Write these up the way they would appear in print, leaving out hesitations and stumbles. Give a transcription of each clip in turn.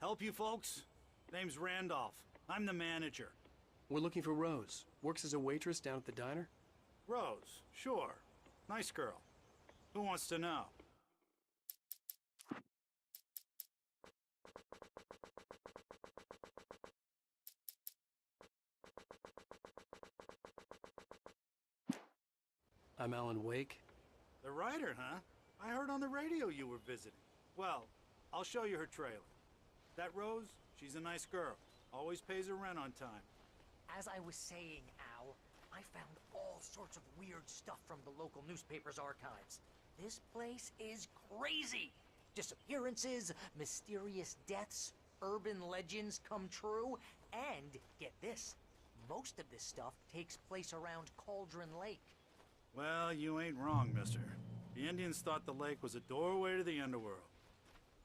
Help you folks? Name's Randolph. I'm the manager. We're looking for Rose. Works as a waitress down at the diner? Rose, sure. Nice girl. Who wants to know? I'm Alan Wake. The writer, huh? I heard on the radio you were visiting. Well, I'll show you her trailer. That Rose, she's a nice girl. Always pays her rent on time. As I was saying, Al, I found all sorts of weird stuff from the local newspaper's archives. This place is crazy! Disappearances, mysterious deaths, urban legends come true, and get this, most of this stuff takes place around Cauldron Lake. Well, you ain't wrong, mister. The Indians thought the lake was a doorway to the underworld.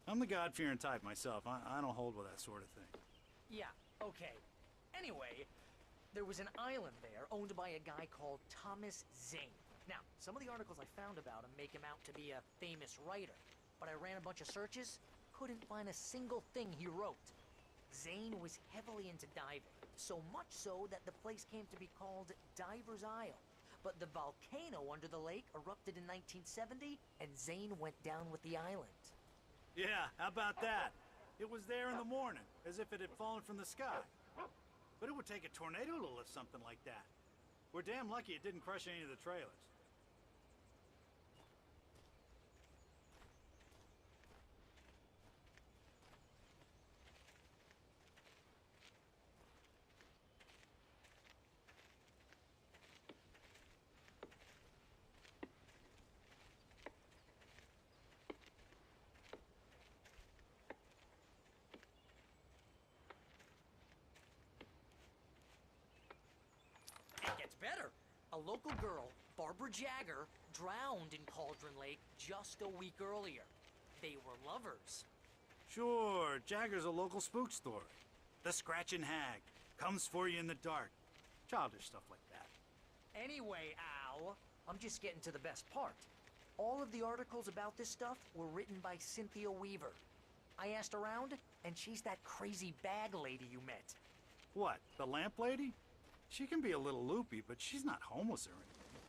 I'm the God-fearing type myself. I don't hold with that sort of thing. Yeah, okay. Anyway, there was an island there owned by a guy called Thomas Zane. Now, some of the articles I found about him make him out to be a famous writer, but I ran a bunch of searches, couldn't find a single thing he wrote. Zane was heavily into diving, so much so that the place came to be called Diver's Isle. But the volcano under the lake erupted in 1970, and Zane went down with the island. Yeah, how about that? It was there in the morning, as if it had fallen from the sky. But it would take a tornado to lift something like that. We're damn lucky it didn't crush any of the trailers. It gets better. A local girl, Barbara Jagger, drowned in Cauldron Lake just a week earlier. They were lovers. Sure, Jagger's a local spook story. The Scratching Hag comes for you in the dark. Childish stuff like that. Anyway, Al, I'm just getting to the best part. All of the articles about this stuff were written by Cynthia Weaver. I asked around, and she's that crazy bag lady you met. What, the lamp lady? She can be a little loopy, but she's not homeless or anything.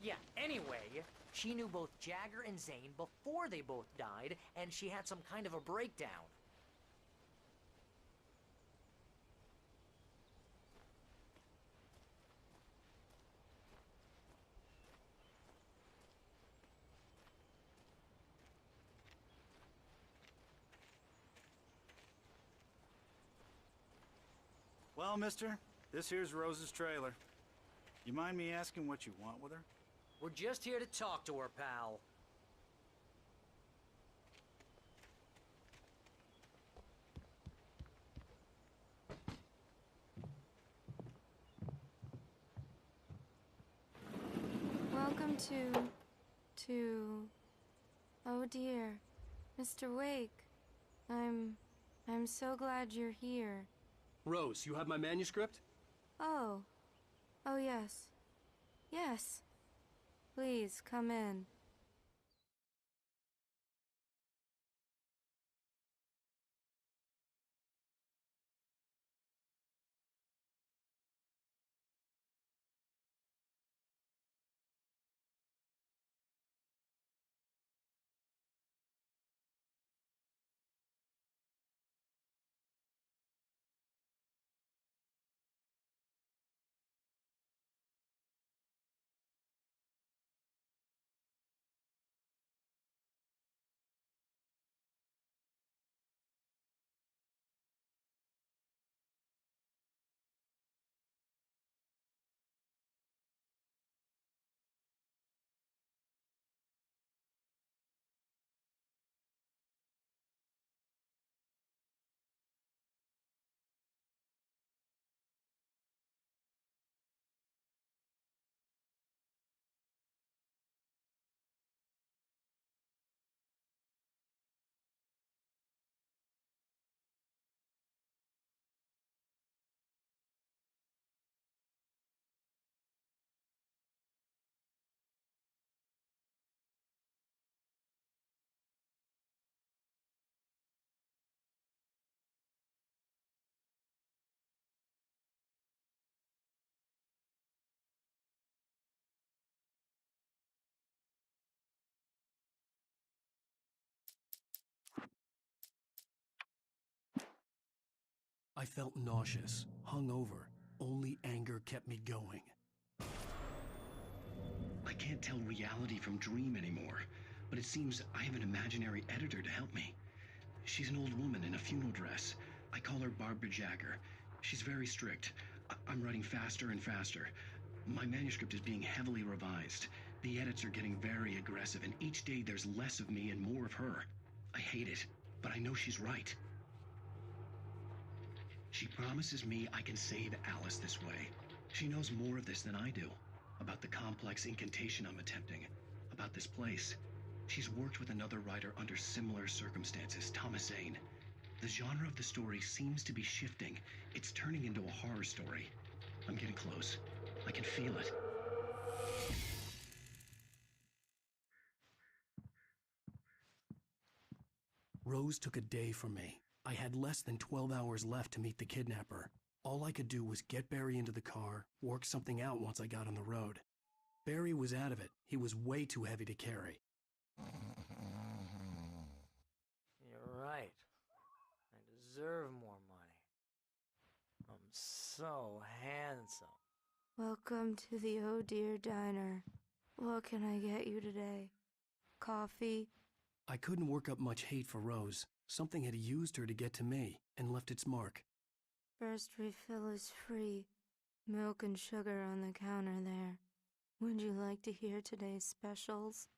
Yeah, anyway, she knew both Jagger and Zane before they both died, and she had some kind of a breakdown. Well, mister, this here's Rose's trailer. You mind me asking what you want with her? We're just here to talk to her, pal. Welcome to... Oh dear, Mr. Wake. I'm so glad you're here. Rose, you have my manuscript? Oh. Oh yes. Yes. Please, come in. I felt nauseous, hungover. Only anger kept me going. I can't tell reality from dream anymore, but it seems I have an imaginary editor to help me. She's an old woman in a funeral dress. I call her Barbara Jagger. She's very strict. I'm writing faster and faster. My manuscript is being heavily revised. The edits are getting very aggressive, and each day there's less of me and more of her. I hate it, but I know she's right. She promises me I can save Alice this way. She knows more of this than I do. About the complex incantation I'm attempting. About this place. She's worked with another writer under similar circumstances, Thomas Zane. The genre of the story seems to be shifting. It's turning into a horror story. I'm getting close. I can feel it. Rose took a day from me. I had less than 12 hours left to meet the kidnapper. All I could do was get Barry into the car, work something out once I got on the road. Barry was out of it. He was way too heavy to carry. You're right. I deserve more money. I'm so handsome. Welcome to the Oh Dear Diner. What can I get you today? Coffee? I couldn't work up much hate for Rose. Something had used her to get to me and left its mark. First refill is free. Milk and sugar on the counter there. Would you like to hear today's specials?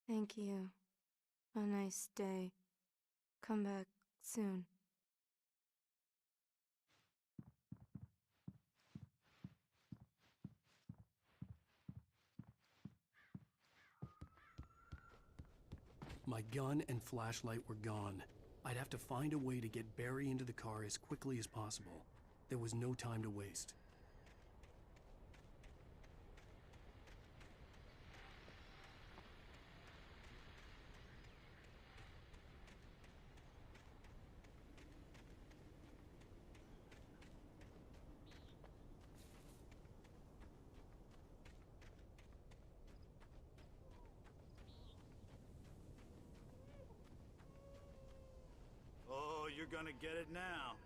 Thank you. A nice day. Come back soon. My gun and flashlight were gone. I'd have to find a way to get Barry into the car as quickly as possible. There was no time to waste. Oh, you're gonna get it now.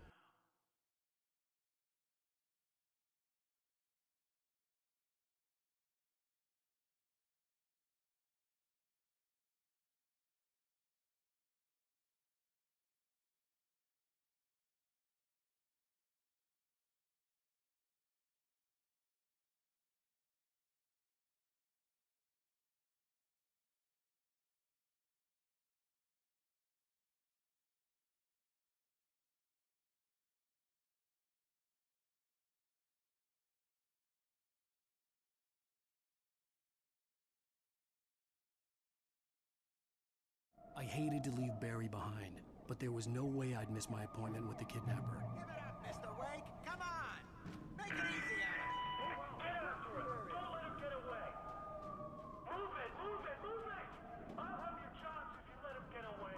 I hated to leave Barry behind, but there was no way I'd miss my appointment with the kidnapper. Give it up, Mr. Wake. Come on. Make it easy on us. Get after him! Don't let him get away! Move it! Move it! Move it! I'll have your chance if you let him get away!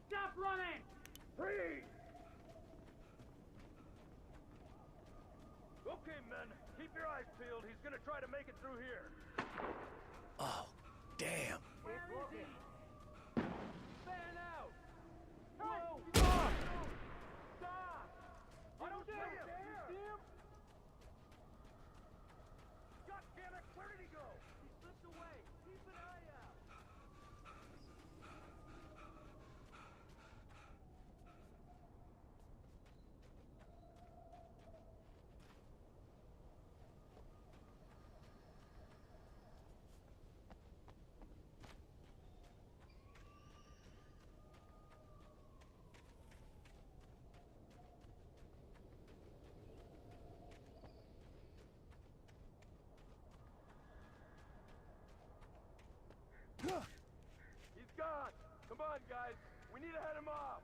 Stop running! Freeze! Okay, men. Keep your eyes peeled. He's gonna try to make it through here. Oh, damn. Where is he? Fan out! Whoa! Stop! I don't see him! You see him? God damn it! Where did he go? He slipped away. Keep an eye out. He's gone! Come on, guys! We need to head him off!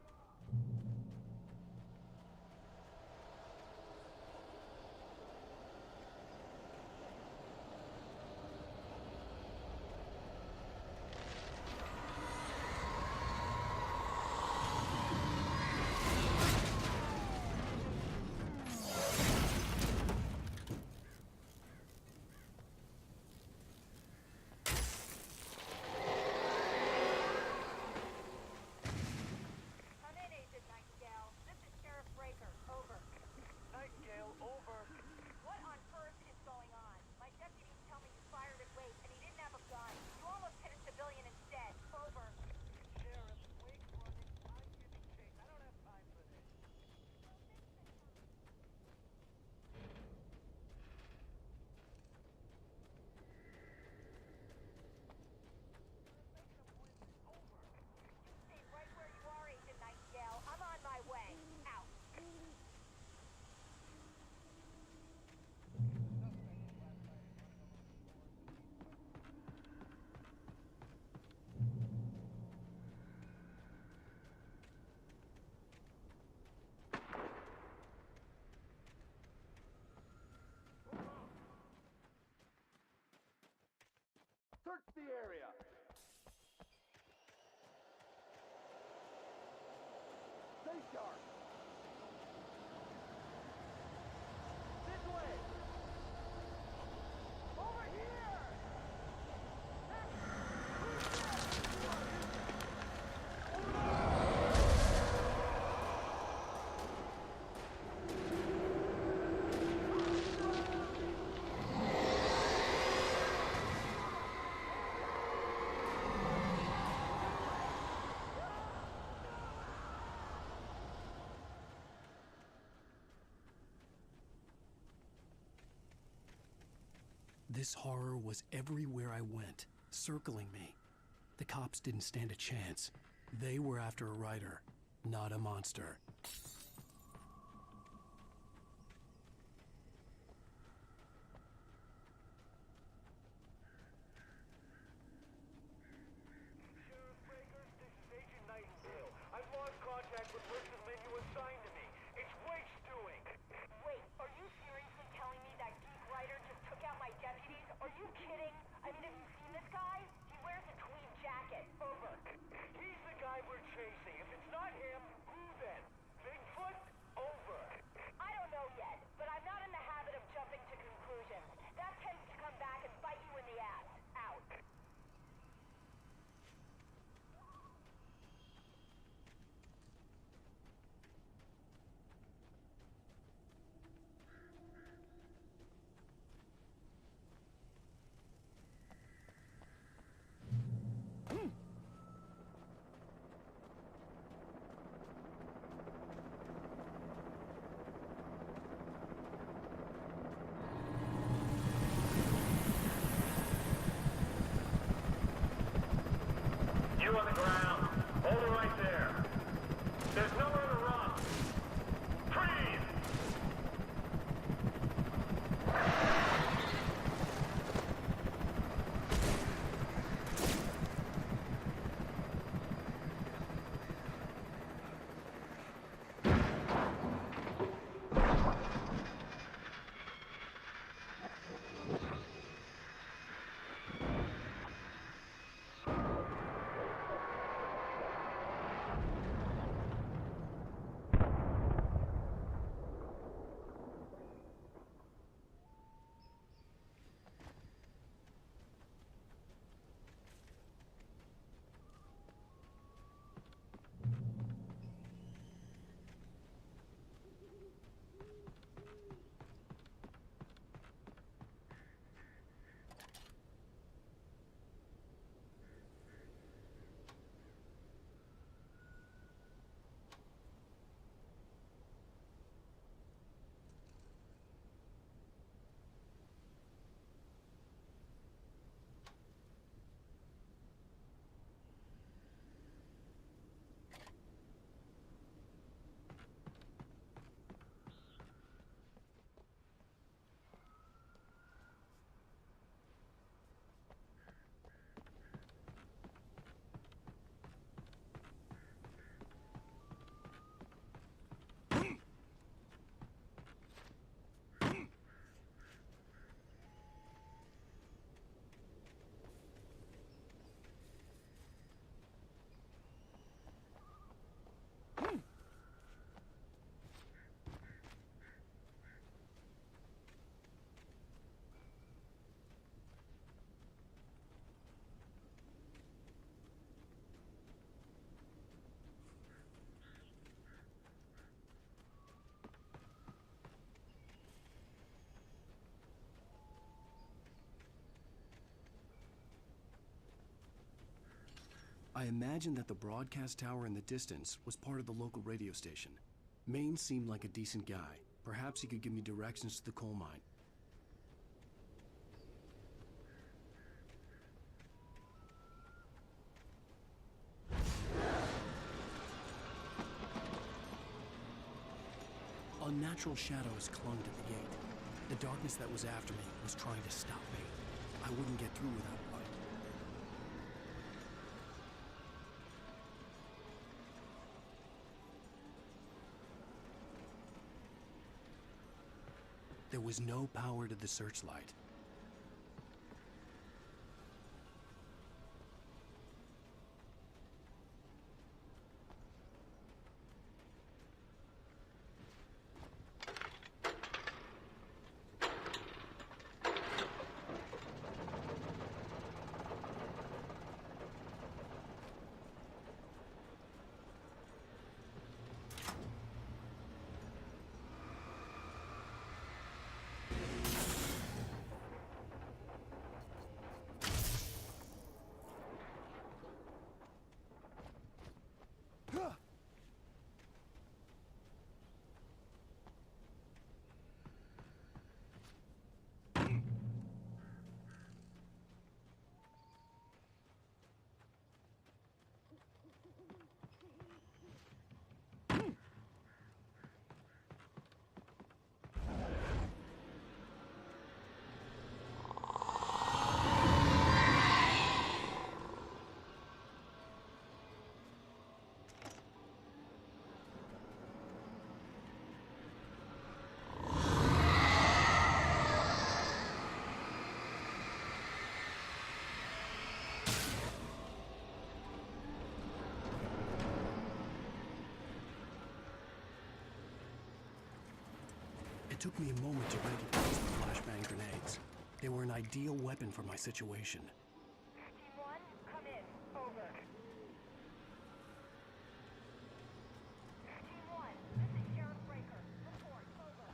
Search the area! Stay sharp! This way! Over here! This horror was everywhere I went, circling me. The cops didn't stand a chance. They were after a writer, not a monster. Sheriff Breakers, this is Agent Nightingale. I've lost contact with where the men you assigned to me. It's Wake's doing. Wait, are you seriously telling me that geek writer just took out my deputies? Are you kidding? I mean, have you seen this guy? He wears a tweed jacket. Over. He's the guy we're chasing. If it's not him, who then? Bigfoot? Over. I don't know yet, but I'm not in the habit of jumping to conclusions. That tends to come back and bite you in the ass. Out. You on the ground. Hold it right there. There's nowhere to run. Freeze! I imagined that the broadcast tower in the distance was part of the local radio station. Maine seemed like a decent guy. Perhaps he could give me directions to the coal mine. Unnatural shadows clung to the gate. The darkness that was after me was trying to stop me. I wouldn't get through without light. There was no power to the searchlight. took me a moment to recognize the flashbang grenades. They were an ideal weapon for my situation. Team 1, come in. Over. Team 1, this is Sheriff Breaker. Report. Over.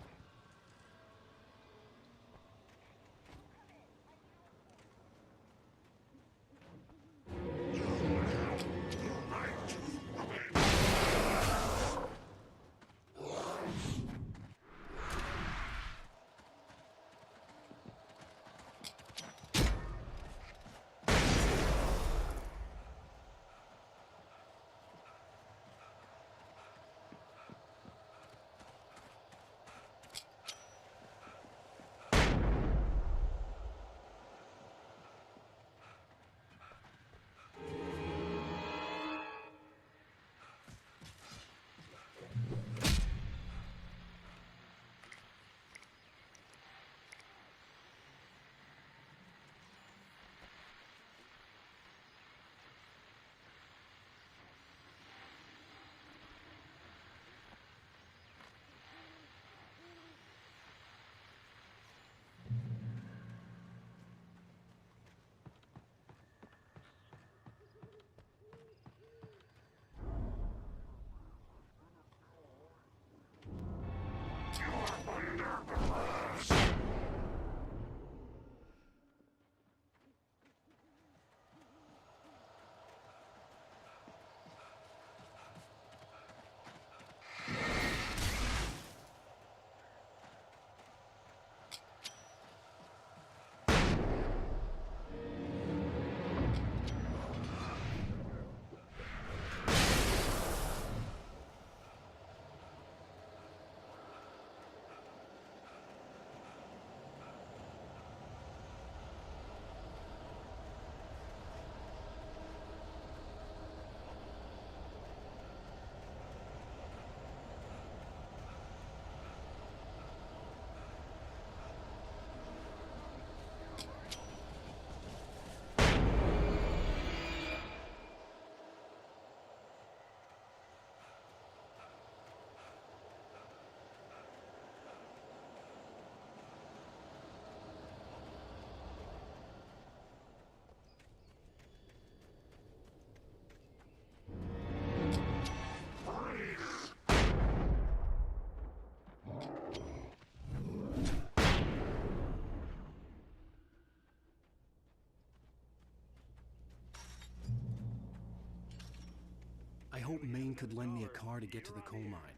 I hope Maine could lend me a car to get to the coal mine.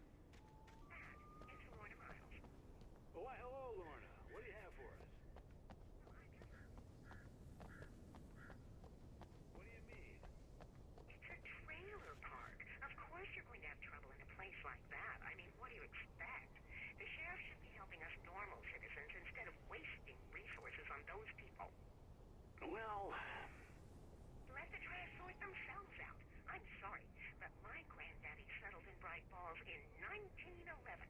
Why, hello, Lorna. What do you have for us? What do you mean? It's a trailer park. Of course you're going to have trouble in a place like that. I mean, what do you expect? The sheriff should be helping us normal citizens instead of wasting resources on those people. Well, Let the trash sort themselves out. I'm sorry, but my granddaddy settled in Bright Falls in 1911.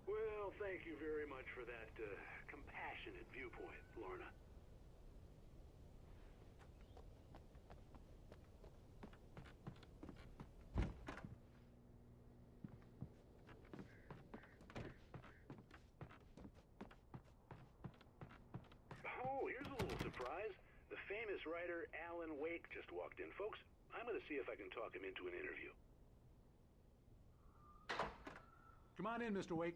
well, thank you very much for that compassionate viewpoint, Lorna. Oh, here's a little surprise. The famous writer Alan Wake just walked in. Folks, I'm going to see if I can talk him into an interview. Come on in, Mr. Wake.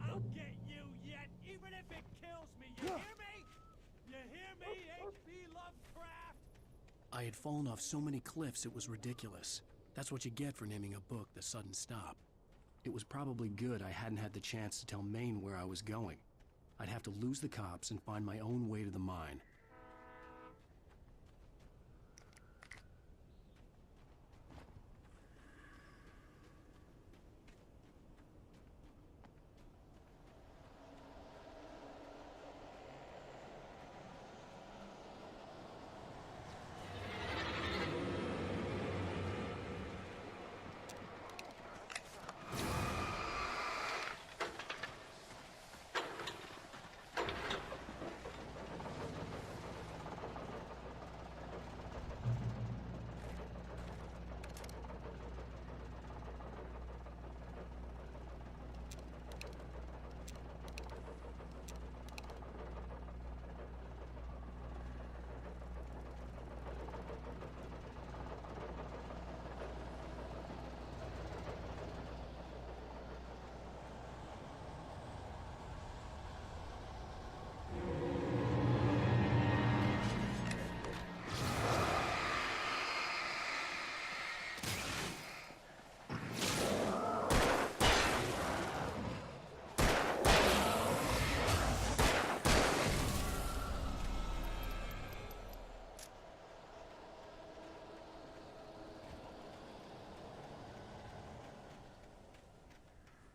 I'll get you yet, even if it kills me. You hear me? You hear me, H.P. Lovecraft? I had fallen off so many cliffs it was ridiculous. That's what you get for naming a book The Sudden Stop. It was probably good I hadn't had the chance to tell Maine where I was going. I'd have to lose the cops and find my own way to the mine.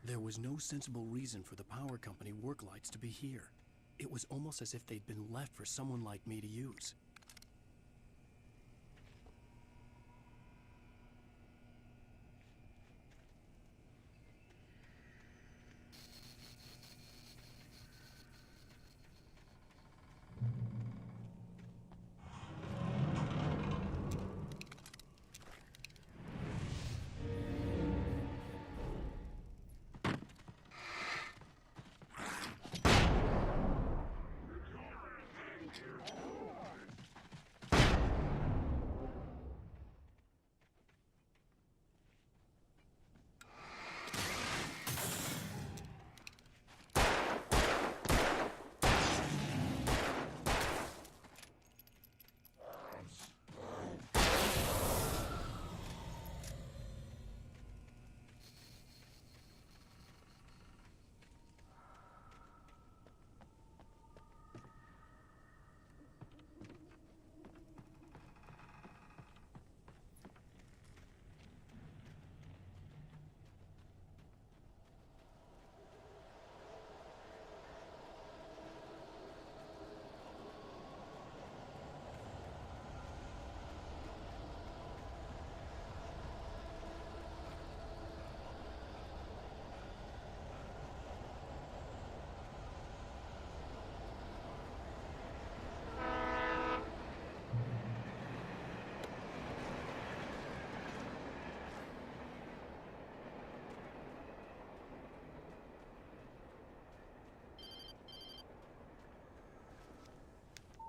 There was no sensible reason for the power company work lights to be here. It was almost as if they'd been left for someone like me to use.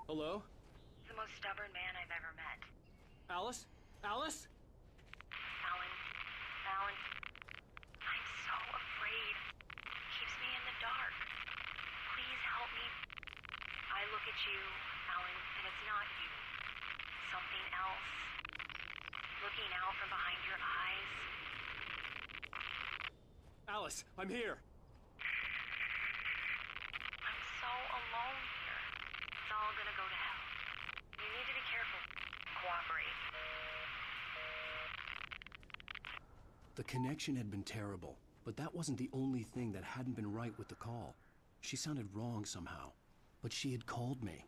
Hello? The most stubborn man I've ever met. Alice? Alice? Alan. Alan. I'm so afraid. It keeps me in the dark. Please help me. I look at you, Alan, and it's not you. Something else. Looking out from behind your eyes. Alice, I'm here. I'm so alone here. It's all gonna go to hell. You need to be careful. Cooperate. The connection had been terrible, but that wasn't the only thing that hadn't been right with the call. She sounded wrong somehow, but she had called me.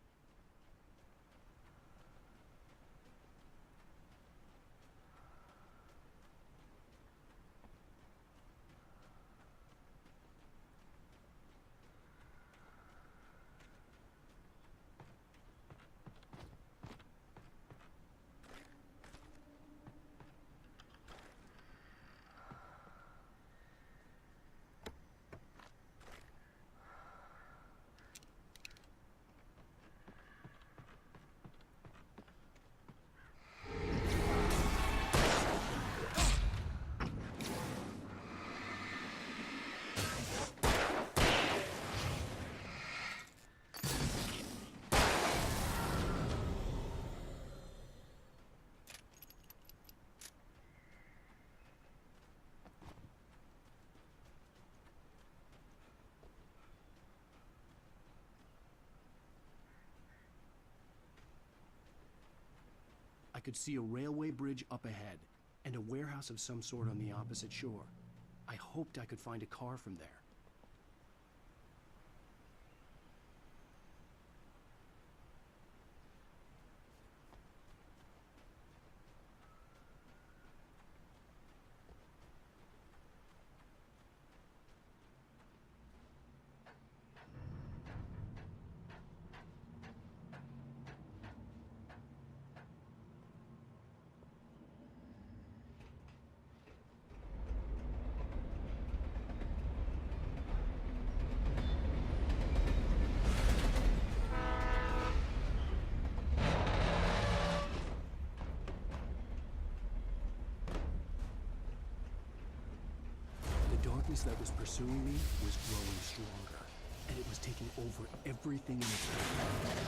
I could see a railway bridge up ahead, and a warehouse of some sort on the opposite shore. I hoped I could find a car from there. The darkness that was pursuing me was growing stronger, and it was taking over everything in its path.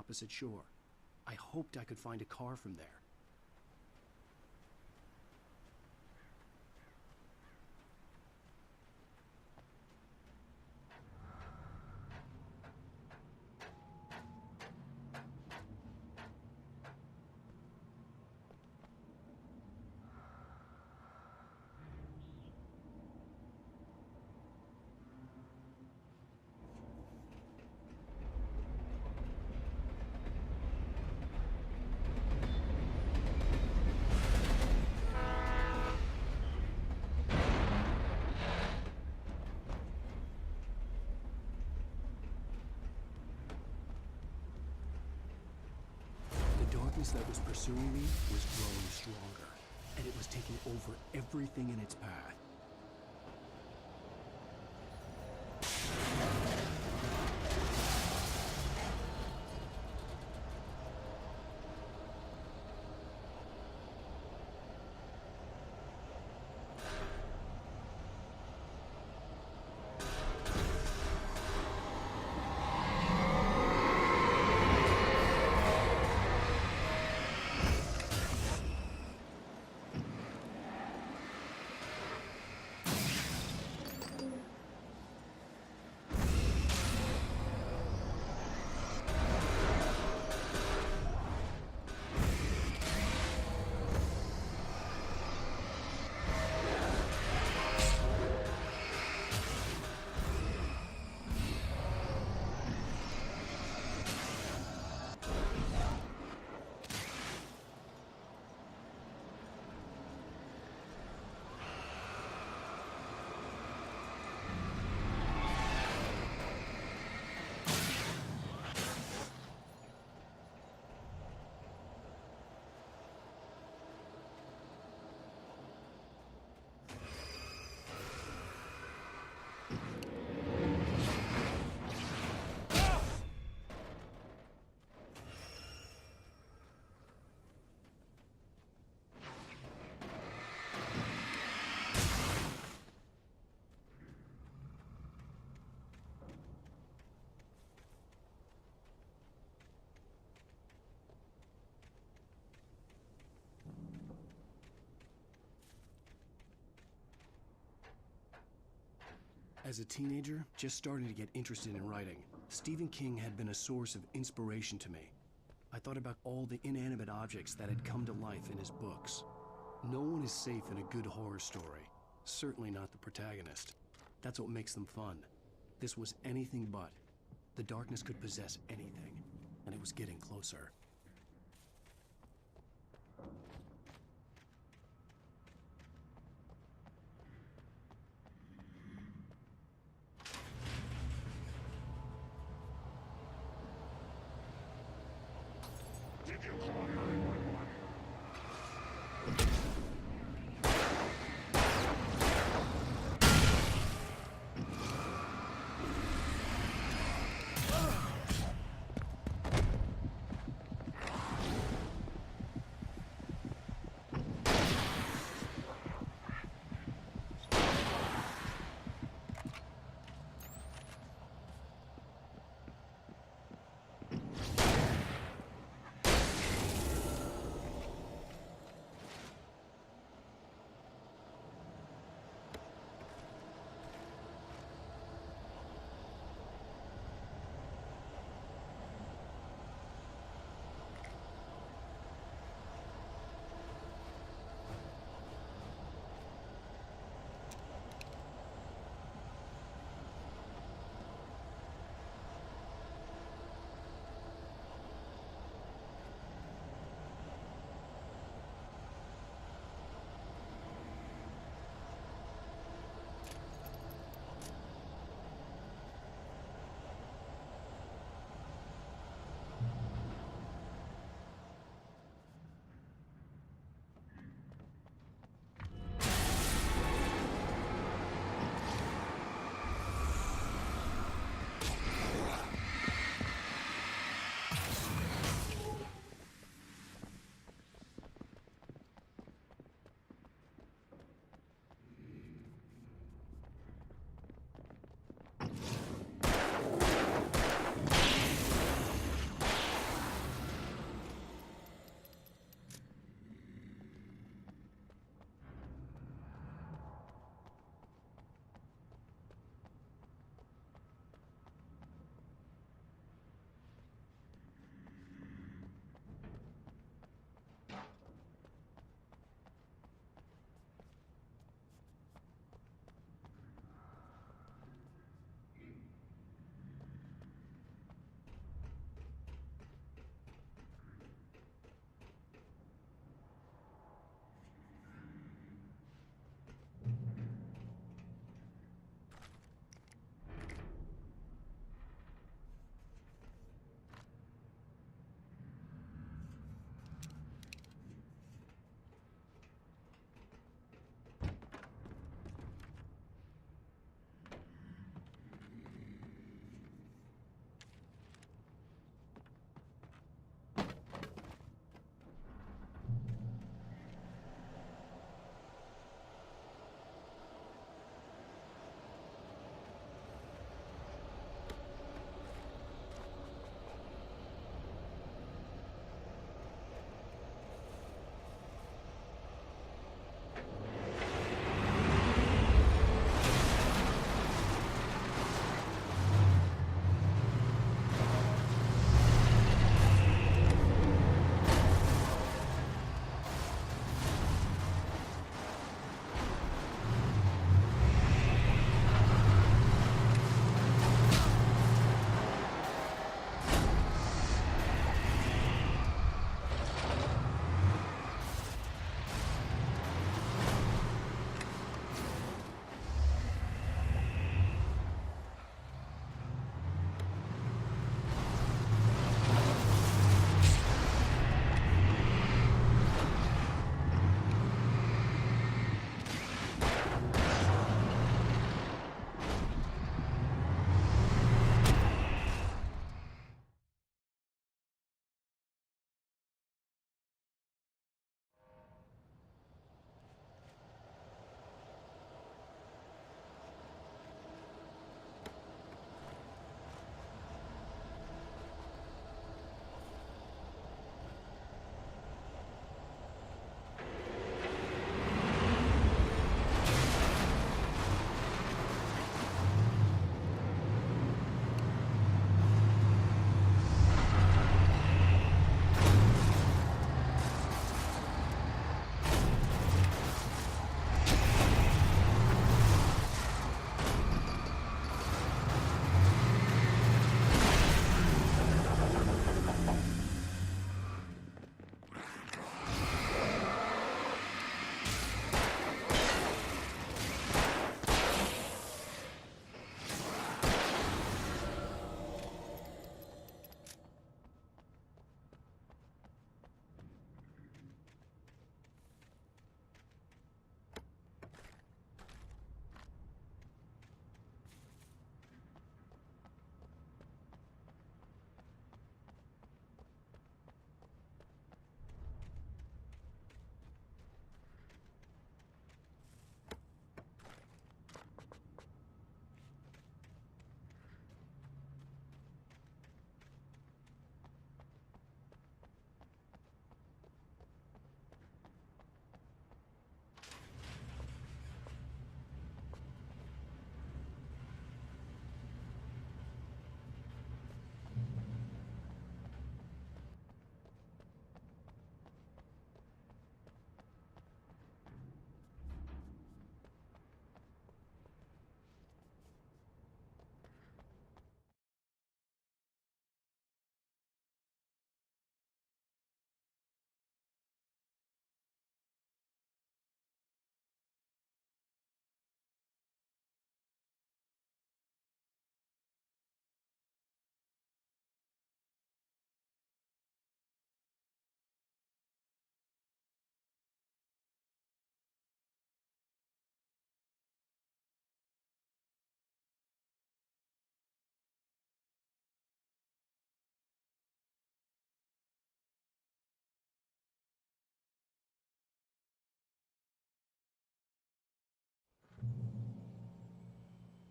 opposite shore. I hoped I could find a car from there. The darkness that was pursuing me was growing stronger, and it was taking over everything in its path. As a teenager, just starting to get interested in writing, Stephen King had been a source of inspiration to me. I thought about all the inanimate objects that had come to life in his books. No one is safe in a good horror story, certainly not the protagonist. That's what makes them fun. This was anything but. The darkness could possess anything, and it was getting closer.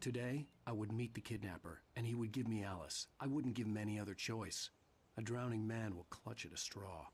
Today, I would meet the kidnapper, and he would give me Alice. I wouldn't give him any other choice. A drowning man will clutch at a straw.